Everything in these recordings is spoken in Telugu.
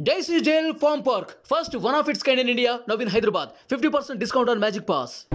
Daisy Jail Farm Park, first one of its kind in India, now in Hyderabad. 50% discount on Magic Pass.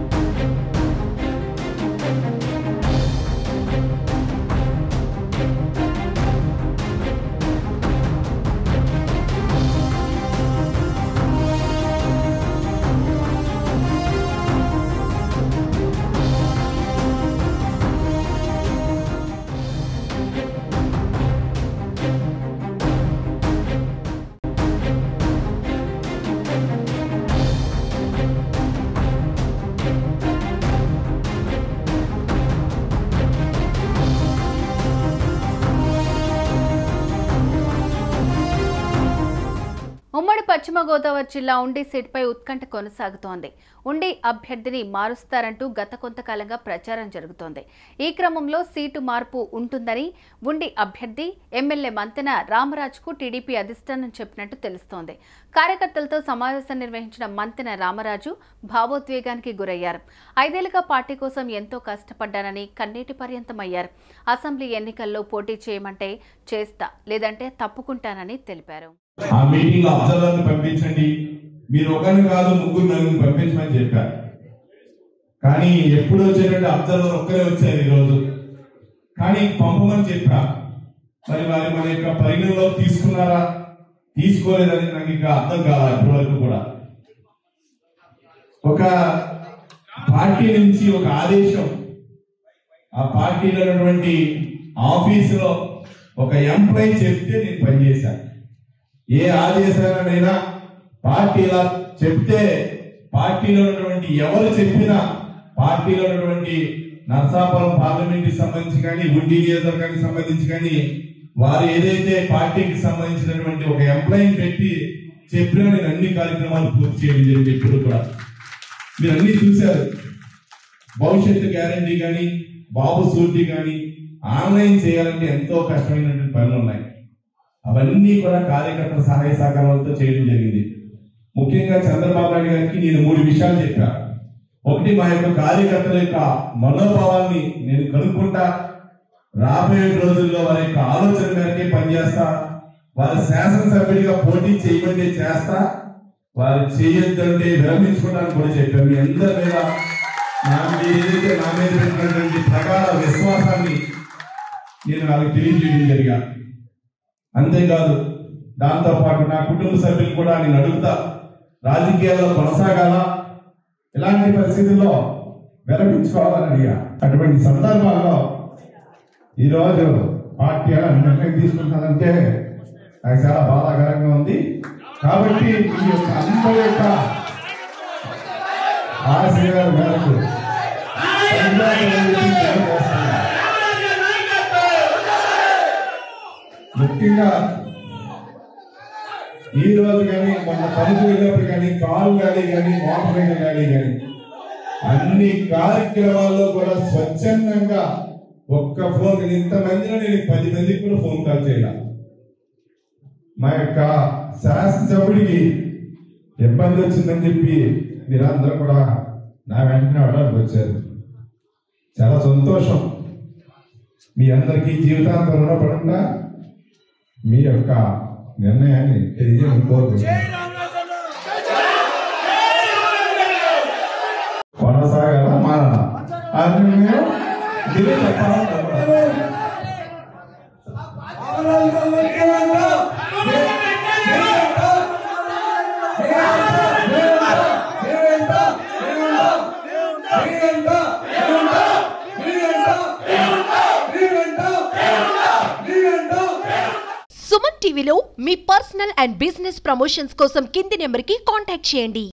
ఉమ్మడి పశ్చిమ గోదావరి జిల్లా ఉండి సీటుపై ఉత్కంఠ కొనసాగుతోంది. ఉండి అభ్యర్థిని మారుస్తారంటూ గత కొంతకాలంగా ప్రచారం జరుగుతోంది. ఈ క్రమంలో సీటు మార్పు ఉంటుందని ఉండి అభ్యర్థి ఎమ్మెల్యే మంతెన రామరాజుకు టీడీపీ అధిష్టానం చెప్పినట్టు తెలుస్తోంది. కార్యకర్తలతో సమావేశం నిర్వహించిన మంతెన రామరాజు భావోద్వేగానికి గురయ్యారు. 5 ఏళ్లుగా పార్టీ కోసం ఎంతో కష్టపడ్డానని కన్నీటి పర్యంతమయ్యారు. అసెంబ్లీ ఎన్నికల్లో పోటీ చేయమంటే చేస్తా, లేదంటే తప్పుకుంటానని తెలిపారు. ఆ మీటింగ్ అబ్జర్వర్ని పంపించండి, మీరు ఒకరిని కాదు ముగ్గురు నలుగురిని పంపించమని చెప్పారు. కానీ ఎప్పుడు వచ్చేటట్టు అబ్జర్వర్ ఒక్కరే వచ్చారు ఈరోజు. కానీ పంపమని చెప్పా, మరి వారి మన యొక్క పరిగణలో తీసుకున్నారా తీసుకోలేదని నాకు ఇంకా అర్థం కావాలి. ఇప్పటి వరకు కూడా ఒక పార్టీ నుంచి ఒక ఆదేశం, ఆ పార్టీలో ఉన్నటువంటి ఆఫీసులో ఒక ఎంప్లాయీ చెప్తే నేను పనిచేశాను. ఏ ఆదేశాలైనా పార్టీ ఇలా చెప్తే పార్టీలో ఉన్నటువంటి ఎవరు చెప్పినా, పార్టీలో ఉన్నటువంటి నర్సాపురం పార్లమెంట్ కి సంబంధించి కానీ ఉండి నియోజకవర్గానికి సంబంధించి కానీ వారు ఏదైతే పార్టీకి సంబంధించినటువంటి ఒక ఎంప్లాయీని పెట్టి చెప్పినా నేను అన్ని కార్యక్రమాలు పూర్తి చేయడం జరిగింది. ఇప్పుడు కూడా మీరు అన్ని చూశారు. భవిష్యత్తు గ్యారంటీ కానీ బాబు సూర్తి కానీ ఆన్లైన్ చేయాలంటే ఎంతో కష్టమైనటువంటి పనులు ఉన్నాయి. అవన్నీ కూడా కార్యకర్తల సహాయ సహకారాలతో చేయడం జరిగింది. ముఖ్యంగా చంద్రబాబు నాయుడు గారికి నేను 3 విషయాలు చెప్పా. ఒకటి, మా యొక్క కార్యకర్తల యొక్క మనోభావాన్ని నేను కనుక్కుంటా, రాబోయే రోజుల్లో వారి యొక్క ఆలోచన మేరకే పనిచేస్తా, వారి శాసనసభ్యుడిగా పోటీ చేయమంటే చేస్తా, వారు చేయొద్దంటే విరమించుకోవడానికి కూడా చెప్పాను. మీ అందరి మీద ఏదైతే నా మీద పెట్టినటువంటి ప్రగాఢ విశ్వాసాన్ని నేను వాళ్ళకి తెలియజేయడం జరిగా. అంతేకాదు, దాంతో పాటు నా కుటుంబ సభ్యులు కూడా నేను అడుగుతా, రాజకీయాల్లో కొనసాగాల, ఇలాంటి పరిస్థితుల్లో విరమించుకోవాలని అడిగా. అటువంటి సందర్భాల్లో ఈరోజు పార్టీ నిర్ణయం తీసుకుంటుందంటే నాకు చాలా బాధాకరంగా ఉంది. కాబట్టి ఈ యొక్క అందరి యొక్క ఆశయాల మేరకు ముఖ్యంగా ఈ రోజు కానీ మన పనికి వెళ్ళినప్పుడు కానీ కాల్ కానీ మోటార్ సైకిల్ కానీ అన్ని కార్యక్రమాల్లో కూడా స్వచ్ఛందంగా ఒక్క ఫోన్, ఇంతమందిలో నేను 10 మందికి కూడా ఫోన్ కాల్ చేయాలి. మా యొక్క శాసనసభ్యుడికి ఇబ్బంది వచ్చిందని చెప్పి మీరందరూ కూడా నా వెంటనే అడగడానికి వచ్చారు. చాలా సంతోషం. మీ అందరికీ జీవితాంతం రుణపడకుండా మీ యొక్క నిర్ణయాన్ని తెలియజేయడం కోరుకుంటున్నాను. కొనసాగాల మారాల సుమన్ టీవీలో మీ పర్సనల్ అండ్ బిజినెస్ ప్రమోషన్స్ కోసం కింది నెంబర్కి కాంటాక్ట్ చేయండి.